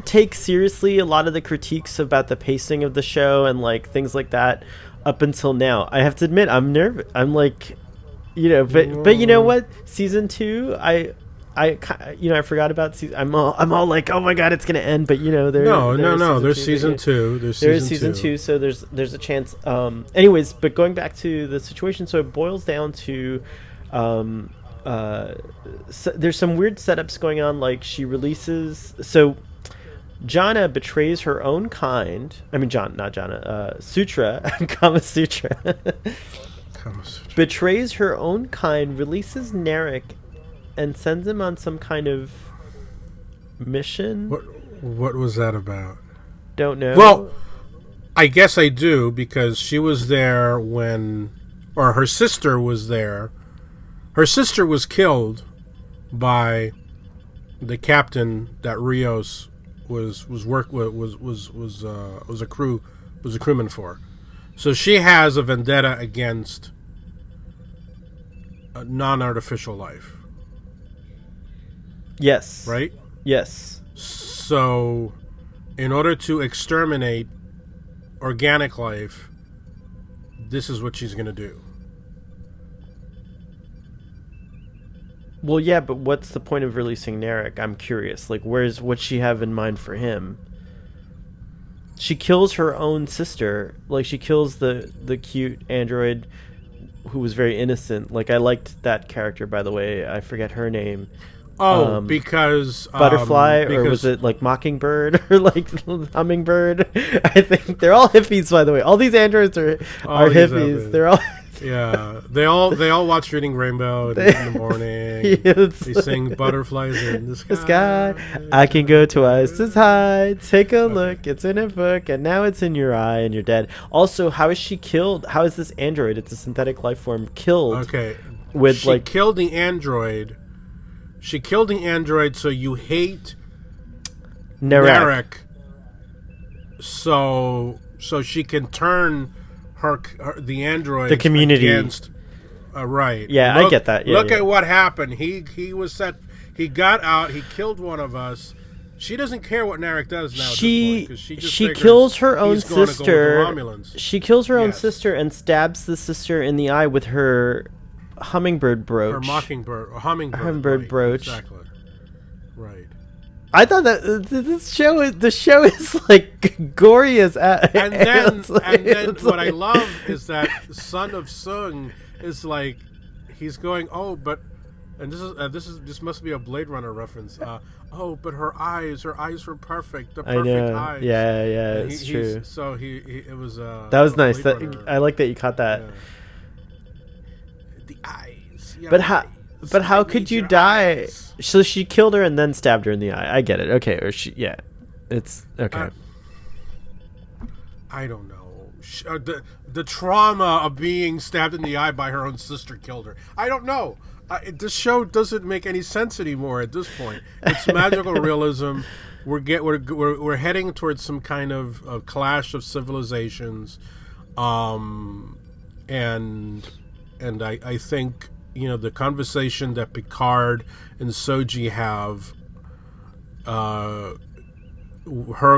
[SPEAKER 1] take seriously a lot of the critiques about the pacing of the show and things like that up until now. I have to admit, I'm nervous. I'm but you know what, season 2, I forgot about season. I'm all like, oh my god, it's gonna end. But there's season 2. There's season 2, so there's a chance. Anyways, but going back to the situation, so it boils down to, so there's some weird setups going on. She releases. So Jana betrays her own kind. I mean, Sutra, Kama Sutra. Betrays her own kind, releases Narek, and sends him on some kind of mission.
[SPEAKER 2] What was that about?
[SPEAKER 1] Don't know.
[SPEAKER 2] Well, I guess I do, because she was there or her sister was there. Her sister was killed by the captain that Rios was a crewman for. So she has a vendetta against a non-artificial life.
[SPEAKER 1] Yes.
[SPEAKER 2] Right?
[SPEAKER 1] Yes.
[SPEAKER 2] So, in order to exterminate organic life, this is what she's going to do.
[SPEAKER 1] Well, yeah, but what's the point of releasing Narek? I'm curious. Like, what's she have in mind for him? She kills her own sister. Like, she kills the cute android who was very innocent. Like, I liked that character, by the way. I forget her name.
[SPEAKER 2] Oh, because...
[SPEAKER 1] Butterfly, or was it, like, Mockingbird, or, like, Hummingbird? I think they're all hippies, by the way. All these androids are hippies. They're all...
[SPEAKER 2] Yeah, they all watch Reading Rainbow in the morning. Yes. They sing Butterflies in the Sky.
[SPEAKER 1] I can go twice as high. Take a look. It's in a book, and now it's in your eye, and you're dead. Also, how is she killed? How is this android? It's a synthetic life form killed.
[SPEAKER 2] Okay,
[SPEAKER 1] she
[SPEAKER 2] killed the android. She killed the android, so you hate Narek. So she can turn the android,
[SPEAKER 1] the community
[SPEAKER 2] against, right?
[SPEAKER 1] Yeah, I get that.
[SPEAKER 2] Look at what happened. He was set. He got out. He killed one of us. She doesn't care what Narek does now. She
[SPEAKER 1] kills her own sister. She kills her own
[SPEAKER 2] Yes.
[SPEAKER 1] sister and stabs the sister in the eye with her hummingbird brooch.
[SPEAKER 2] Her hummingbird
[SPEAKER 1] right, brooch.
[SPEAKER 2] Exactly. Right.
[SPEAKER 1] I thought that the show is like gory as
[SPEAKER 2] and then what I love is that Son of Sung is like, he's going, and this must be a Blade Runner reference. But her eyes were perfect, the perfect eyes.
[SPEAKER 1] Yeah, it's true.
[SPEAKER 2] So it was
[SPEAKER 1] that was nice. I like that you caught that.
[SPEAKER 2] Yeah. The eyes.
[SPEAKER 1] But how could you die? Eyes. So she killed her and then stabbed her in the eye. I get it. Okay, it's okay.
[SPEAKER 2] I don't know. The trauma of being stabbed in the eye by her own sister killed her. I don't know. This show doesn't make any sense anymore at this point. It's magical realism. We're heading towards some kind of clash of civilizations, and I think, the conversation that Picard and Soji have, her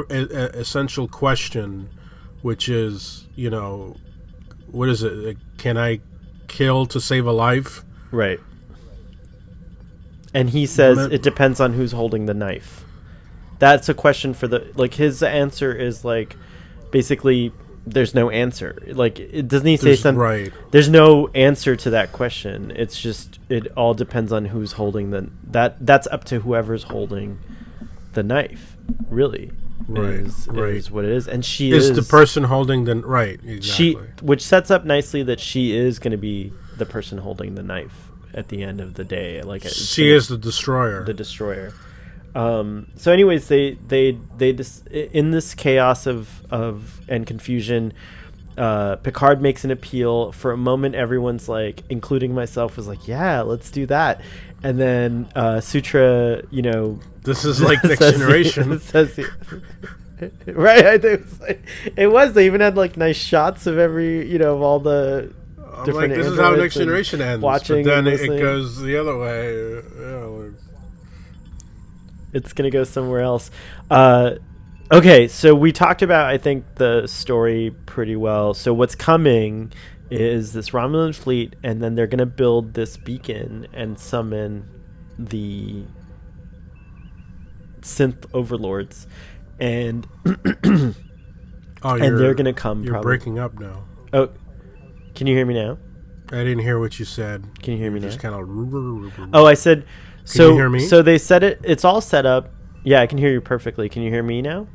[SPEAKER 2] essential question, which is, what is it? Can I kill to save a life?
[SPEAKER 1] Right. And he says it depends on who's holding the knife. That's a question for his answer is basically there's no answer. Doesn't he say something?
[SPEAKER 2] Right.
[SPEAKER 1] There's no answer to that question. It's just, it all depends on who's holding that's up to whoever's holding the knife, really.
[SPEAKER 2] Right.
[SPEAKER 1] Is what it is. And she
[SPEAKER 2] is the person holding the right, exactly.
[SPEAKER 1] Which sets up nicely that she is going to be the person holding the knife at the end of the day.
[SPEAKER 2] She is the destroyer.
[SPEAKER 1] The destroyer. So anyways, they just, in this chaos of and confusion, Picard makes an appeal. For a moment, everyone's like, including myself, was like, yeah, let's do that. And then Sutra,
[SPEAKER 2] this is like Next Generation.
[SPEAKER 1] Right, I think it was. They even had nice shots of every, of all the different.
[SPEAKER 2] This is how Next Generation ends.
[SPEAKER 1] Watching,
[SPEAKER 2] but then it goes the other way.
[SPEAKER 1] It's gonna go somewhere else. Okay, so we talked about, I think, the story pretty well. So what's coming is this Romulan fleet, and then they're gonna build this beacon and summon the synth overlords, and and they're gonna come.
[SPEAKER 2] You're
[SPEAKER 1] probably.
[SPEAKER 2] Breaking up now.
[SPEAKER 1] Oh, can you hear me now?
[SPEAKER 2] I didn't hear what you said.
[SPEAKER 1] Can you hear me now?
[SPEAKER 2] Just kind of.
[SPEAKER 1] Oh, I said.
[SPEAKER 2] Can you hear me?
[SPEAKER 1] So they said it. It's all set up. Yeah, I can hear you perfectly. Can you hear me now?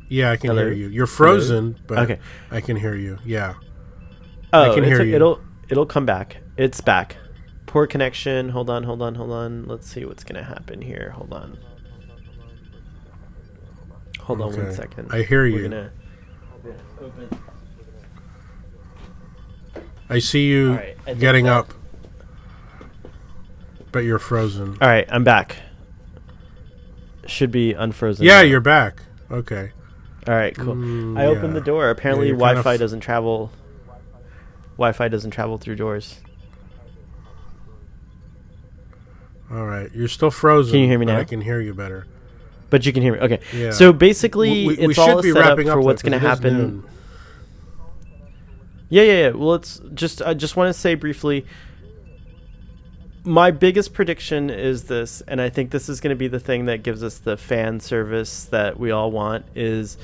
[SPEAKER 2] Yeah, I can hear you. You're frozen, but
[SPEAKER 1] okay.
[SPEAKER 2] I can hear you. Yeah.
[SPEAKER 1] Oh,
[SPEAKER 2] I can hear you.
[SPEAKER 1] It'll come back. It's back. Poor connection. Hold on. Let's see what's gonna happen here. Hold on. Hold on 1 second.
[SPEAKER 2] I hear you.
[SPEAKER 1] Open.
[SPEAKER 2] I see you getting up, but you're frozen.
[SPEAKER 1] All right, I'm back. Should be unfrozen.
[SPEAKER 2] Yeah,
[SPEAKER 1] now.
[SPEAKER 2] you're back. Okay.
[SPEAKER 1] All right, cool. I opened the door. Apparently, Wi-Fi doesn't travel. Wi-Fi doesn't travel through doors.
[SPEAKER 2] All right, you're still frozen.
[SPEAKER 1] Can you hear me now?
[SPEAKER 2] I can hear you better.
[SPEAKER 1] But you can hear me. Okay.
[SPEAKER 2] Yeah.
[SPEAKER 1] So basically, it's all set up for what's going to happen.
[SPEAKER 2] Noon.
[SPEAKER 1] Yeah. Well, I just want to say briefly, my biggest prediction is this, and I think this is going to be the thing that gives us the fan service that we all want, is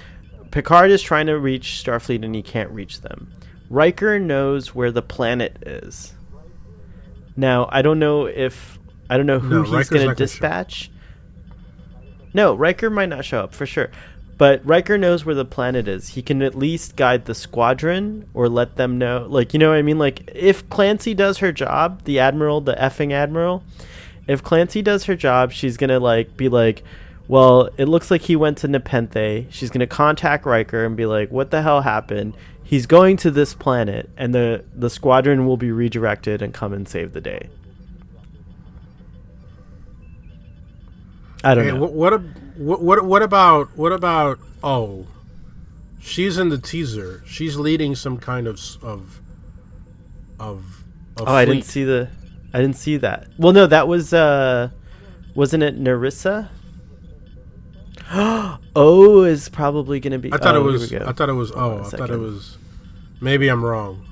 [SPEAKER 1] Picard is trying to reach Starfleet and he can't reach them. Riker knows where the planet is. Now, I don't know who he's going to dispatch. No, Riker might not show up for sure. But Riker knows where the planet is. He can at least guide the squadron or let them know. Like, you know what I mean? Like, if Clancy does her job, the Admiral, the effing Admiral, if Clancy does her job, she's going to, like, be like, well, it looks like he went to Nepenthe. She's going to contact Riker and be like, what the hell happened? He's going to this planet, and the squadron will be redirected and come and save the day. I don't know.
[SPEAKER 2] What about? Oh, she's in the teaser. She's leading some kind of
[SPEAKER 1] Oh, I didn't see that. Well, no, that was wasn't it Narissa? O is probably going to be.
[SPEAKER 2] I thought it was. I thought it was. Maybe I'm wrong.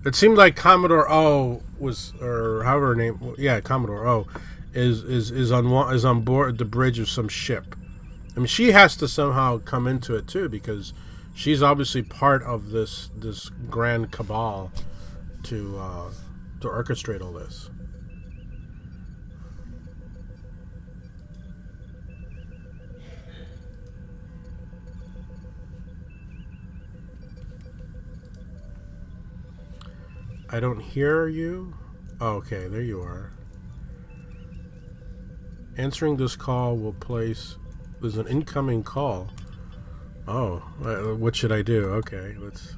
[SPEAKER 2] It seemed like Commodore O was, or however her name. Yeah, Commodore O. Is on board the bridge of some ship. I mean, she has to somehow come into it too, because she's obviously part of this grand cabal to orchestrate all this. I don't hear you. Oh, okay, there you are. Answering this call will place. There's an incoming call. Oh, what should I do? Okay, let's.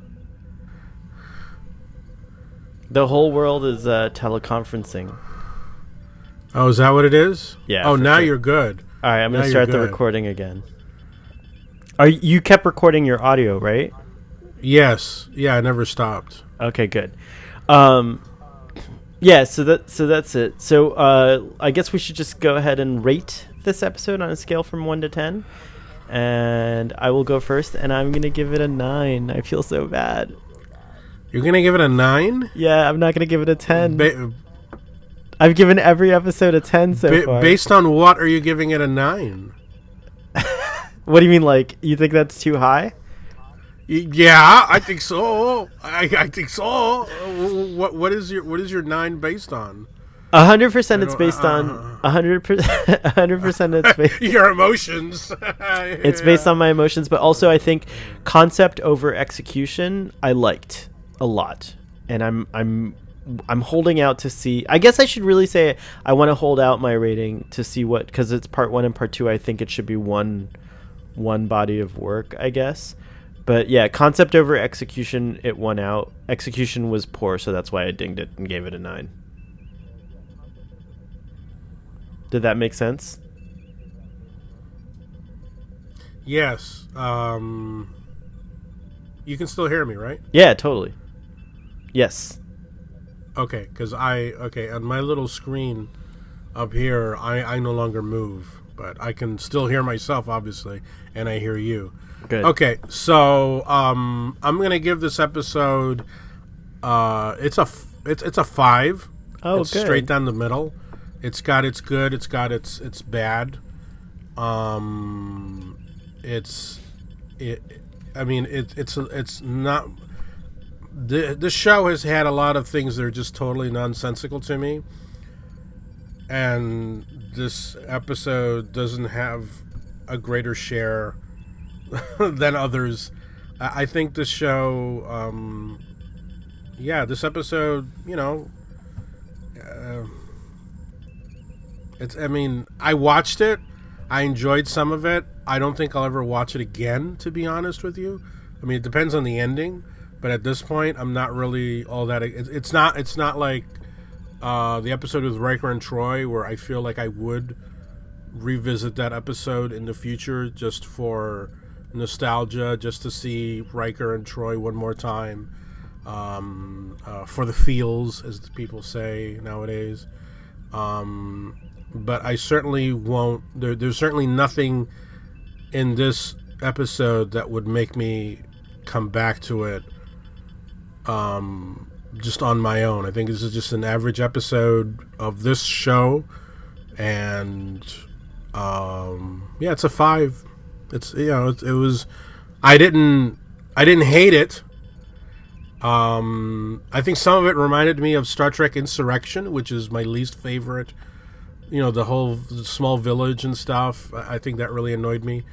[SPEAKER 1] The whole world is teleconferencing.
[SPEAKER 2] Oh, is that what it is?
[SPEAKER 1] Yeah.
[SPEAKER 2] Oh, now you're good.
[SPEAKER 1] All right, I'm going to start the recording again. You kept recording your audio, right?
[SPEAKER 2] Yes. Yeah, I never stopped.
[SPEAKER 1] Okay, good. Yeah, so that's it. So I guess we should just go ahead and rate this episode on a scale from 1 to 10. And I will go first, and I'm going to give it a 9. I feel so bad.
[SPEAKER 2] You're going to give it a 9?
[SPEAKER 1] Yeah, I'm not going to give it a 10. I've given every episode a 10 so far.
[SPEAKER 2] Based on what are you giving it a 9?
[SPEAKER 1] What do you mean, like, you think that's too high?
[SPEAKER 2] Yeah, I think so. I think so. What is your 9 based on?
[SPEAKER 1] 100% it's based on 100% it's based
[SPEAKER 2] your emotions.
[SPEAKER 1] It's based on my emotions, but also I think concept over execution I liked a lot, and I'm holding out to see. I guess I should really say I want to hold out my rating to see what, because it's part 1 and part 2. I think it should be one body of work, I guess. But yeah, concept over execution, it won out. Execution was poor, so that's why I dinged it and gave it a 9. Did that make sense?
[SPEAKER 2] Yes. You can still hear me, right?
[SPEAKER 1] Yeah, totally. Yes.
[SPEAKER 2] Okay, because on my little screen up here, I no longer move, but I can still hear myself, obviously, and I hear you.
[SPEAKER 1] Good.
[SPEAKER 2] Okay, so I'm gonna give this episode. It's a 5.
[SPEAKER 1] Oh,
[SPEAKER 2] it's
[SPEAKER 1] good.
[SPEAKER 2] Straight down the middle. It's got its good. It's got its bad. It's not. The show has had a lot of things that are just totally nonsensical to me, and this episode doesn't have a greater share than others. I think the show, this episode, I watched it. I enjoyed some of it. I don't think I'll ever watch it again, to be honest with you. I mean, it depends on the ending, but at this point, I'm not really all that. It's not like the episode with Riker and Troy, where I feel like I would revisit that episode in the future just for nostalgia, just to see Riker and Troy one more time, for the feels, as the people say nowadays. But I certainly won't. There's certainly nothing in this episode that would make me come back to it just on my own. I think this is just an average episode of this show, and it's a 5. It's it was. I didn't hate it. I think some of it reminded me of Star Trek Insurrection, which is my least favorite. The whole small village and stuff. I think that really annoyed me.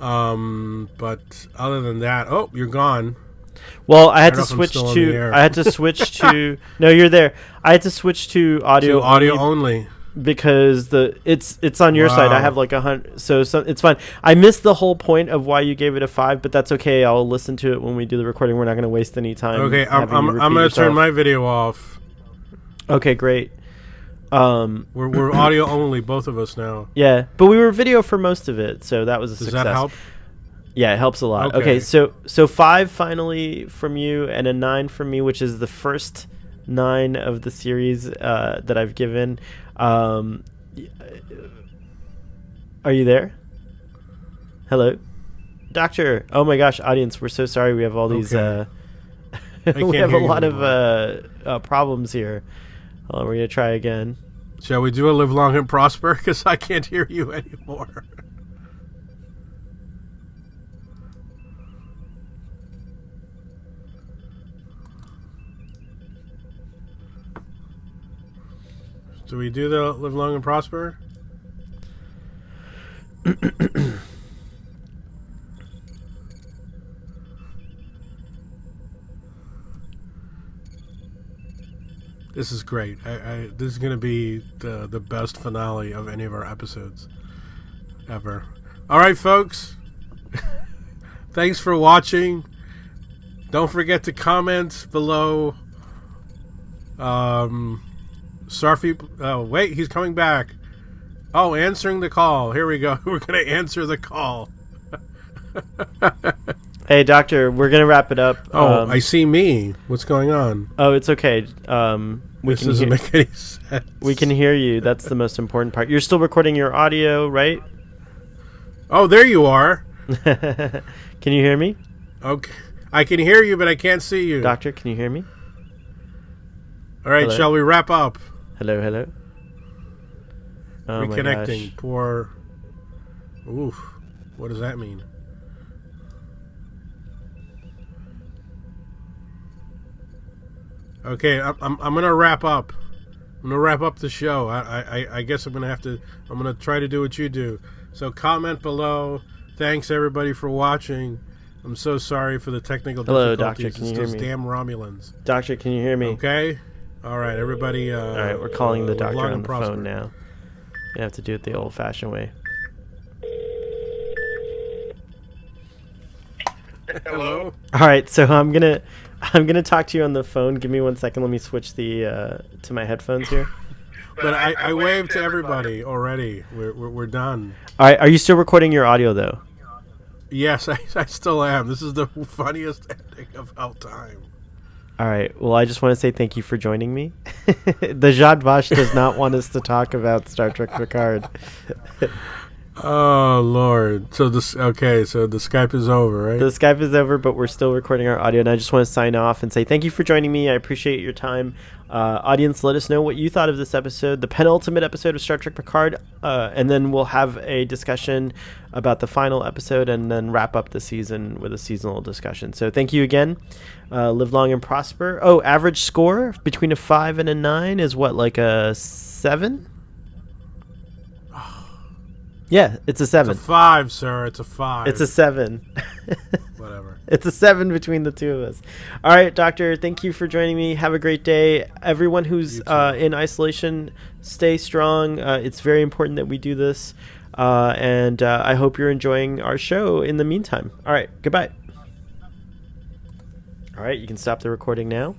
[SPEAKER 2] But other than that, you're gone.
[SPEAKER 1] Well, I had to switch to. No, you're there. I had to switch to audio.
[SPEAKER 2] Only.
[SPEAKER 1] Because it's on your side. I have like 100, so it's fine. I missed the whole point of why you gave it a 5, but that's okay. I'll listen to it when we do the recording. We're not going to waste any time.
[SPEAKER 2] Okay, I'm going to turn my video off.
[SPEAKER 1] Okay, great.
[SPEAKER 2] We're audio only, both of us now.
[SPEAKER 1] Yeah, but we were video for most of it, so that was a success.
[SPEAKER 2] Does that help?
[SPEAKER 1] Yeah, it helps a lot. Okay, so 5 finally from you and a 9 from me, which is the first 9 of the series that I've given. Are you there? Hello, Doctor. Oh my gosh, audience, we're so sorry. We have all these. We have a lot of problems here. Hold on, we're gonna try again.
[SPEAKER 2] Shall we do a live long and prosper? Because I can't hear you anymore. Do we do the live long and prosper? This is great. This is going to be the best finale of any of our episodes ever. All right, folks. Thanks for watching. Don't forget to comment below. Starfleet. Oh, wait, he's coming back. Oh, answering the call. Here we go. We're going to answer the call.
[SPEAKER 1] Hey, Doctor, we're going to wrap it up.
[SPEAKER 2] Oh, I see me. What's going on?
[SPEAKER 1] Oh, it's okay.
[SPEAKER 2] This doesn't make any sense.
[SPEAKER 1] We can hear you. That's the most important part. You're still recording your audio, right?
[SPEAKER 2] Oh, there you are.
[SPEAKER 1] Can you hear me?
[SPEAKER 2] Okay. I can hear you, but I can't see you.
[SPEAKER 1] Doctor, can you hear me?
[SPEAKER 2] All right, shall we wrap up?
[SPEAKER 1] Hello. Oh,
[SPEAKER 2] reconnecting. Poor. Oof. What does that mean? Okay, I'm gonna wrap up. I'm gonna wrap up the show. I guess I'm gonna try to do what you do. So comment below. Thanks everybody for watching. I'm so sorry for the technical difficulties.
[SPEAKER 1] Doctor, can you hear me?
[SPEAKER 2] Damn Romulans.
[SPEAKER 1] Doctor, can you hear me?
[SPEAKER 2] Okay. All right, everybody.
[SPEAKER 1] All right, we're calling the doctor on the phone now. You have to do it the old-fashioned way.
[SPEAKER 2] Hello.
[SPEAKER 1] All right, so I'm gonna talk to you on the phone. Give me 1 second. Let me switch to my headphones here.
[SPEAKER 2] But I waved to everybody already. We're done.
[SPEAKER 1] All right, are you still recording your audio though?
[SPEAKER 2] Yes, I still am. This is the funniest ending of all time.
[SPEAKER 1] All right. Well, I just want to say thank you for joining me. The Jad Vash does not want us to talk about Star Trek Picard.
[SPEAKER 2] Oh Lord! So the Skype is over, right?
[SPEAKER 1] The Skype is over, but we're still recording our audio, and I just want to sign off and say thank you for joining me. I appreciate your time, audience. Let us know what you thought of this episode, the penultimate episode of Star Trek Picard, and then we'll have a discussion about the final episode, and then wrap up the season with a seasonal discussion. So thank you again. Live long and prosper. Oh, average score between a 5 and a 9 is what, like a 7? Yeah, it's a 7.
[SPEAKER 2] It's a 5, sir. It's a 5.
[SPEAKER 1] It's a 7.
[SPEAKER 2] Whatever.
[SPEAKER 1] It's a 7 between the two of us. All right, Doctor, thank you for joining me. Have a great day. Everyone who's in isolation, stay strong. It's very important that we do this. And I hope you're enjoying our show in the meantime. All right, goodbye. All right, you can stop the recording now.